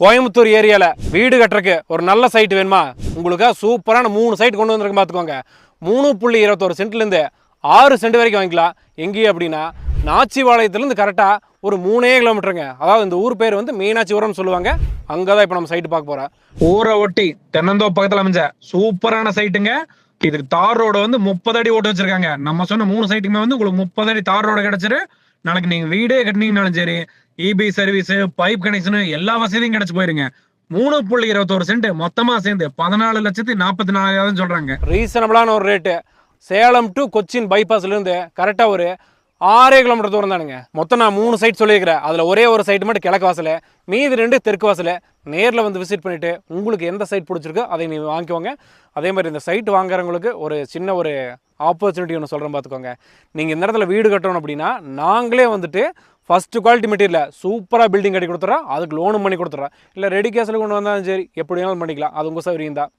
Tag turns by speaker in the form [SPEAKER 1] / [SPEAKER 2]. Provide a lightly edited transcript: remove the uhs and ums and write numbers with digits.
[SPEAKER 1] கோயம்புத்தூர் ஏரியால வீடு கட்டுறக்கு ஒரு நல்ல சைட் வேணுமா? உங்களுக்கு சூப்பரான 3 சைட் கொண்டு வந்திருக்கேன் பார்த்துக்கோங்க. 3.21 சென்ட்லேருந்து 6 சென்ட் வரைக்கும் வாங்கிக்கலாம். எங்கேயும் அப்படின்னா நாச்சிபாளையத்துலேருந்து கரெக்டாக ஒரு 3 கிலோமீட்டருங்க. அதாவது இந்த ஊர் பேர் வந்து மீனாட்சிபுரம்னு சொல்லுவாங்க. அங்கே தான் இப்போ நம்ம சைட்டு பார்க்க போகிறோம்.
[SPEAKER 2] ஊரை ஒட்டி தென்னந்தோப்பு பக்கத்தில் அமைஞ்ச சூப்பரான சைட்டுங்க. இதுக்கு தார் ரோடு வந்து 30 அடி ஓட்டு வச்சிருக்காங்க. நம்ம சொன்ன 3 சைட்டுக்குமே வந்து உங்களுக்கு 30 அடி தார் ரோடு கிடைச்சிரு. நாளைக்கு நீங்க வீடே கட்டினீங்கனாலும் சரி, இபி சர்வீஸ், பைப் கனெக்ஷன் எல்லா வசதியும் கிடைச்சு போயிருங்க. 3.21 சென்ட் மொத்தமா சேர்ந்து 14,44,000 சொல்றாங்க.
[SPEAKER 1] ரீசனபிளான ஒரு ரேட்டு. சேலம் டு கொச்சின் பைபாஸ்ல இருந்து கரெக்டா ஒரு 6 கிலோமீட்டர் தூரம் தானுங்க. மொத்தம் நான் 3 சைட் சொல்லியிருக்கிறேன். அதில் ஒரே ஒரு சைட் மட்டும் கிழக்கு வாசல், மீதி 2 தெற்கு வாசல். நேரில் வந்து விசிட் பண்ணிவிட்டு உங்களுக்கு எந்த சைட் பிடிச்சிருக்கோ அதை நீங்கள் வாங்கிக்கோங்க. அதே மாதிரி இந்த சைட் வாங்குறவங்களுக்கு ஒரு சின்ன ஒரு ஆப்பர்ச்சுனிட்டி ஒன்று சொல்கிறேன் பார்த்துக்கோங்க. நீங்கள் இந்த இடத்துல வீடு கட்டணும் அப்படின்னா நாங்களே வந்துட்டு ஃபஸ்ட்டு குவாலிட்டி மெட்டீரியல் சூப்பராக பில்டிங் கட்டி கொடுத்துட்றோம். அதுக்கு லோனும் பண்ணி கொடுத்துட்றோம். இல்லை ரெடி கேஸில் கொண்டு வந்தாலும் சரி, எப்படி வேணாலும் பண்ணிக்கலாம். அது உங்கள் சௌகரியம் தான்.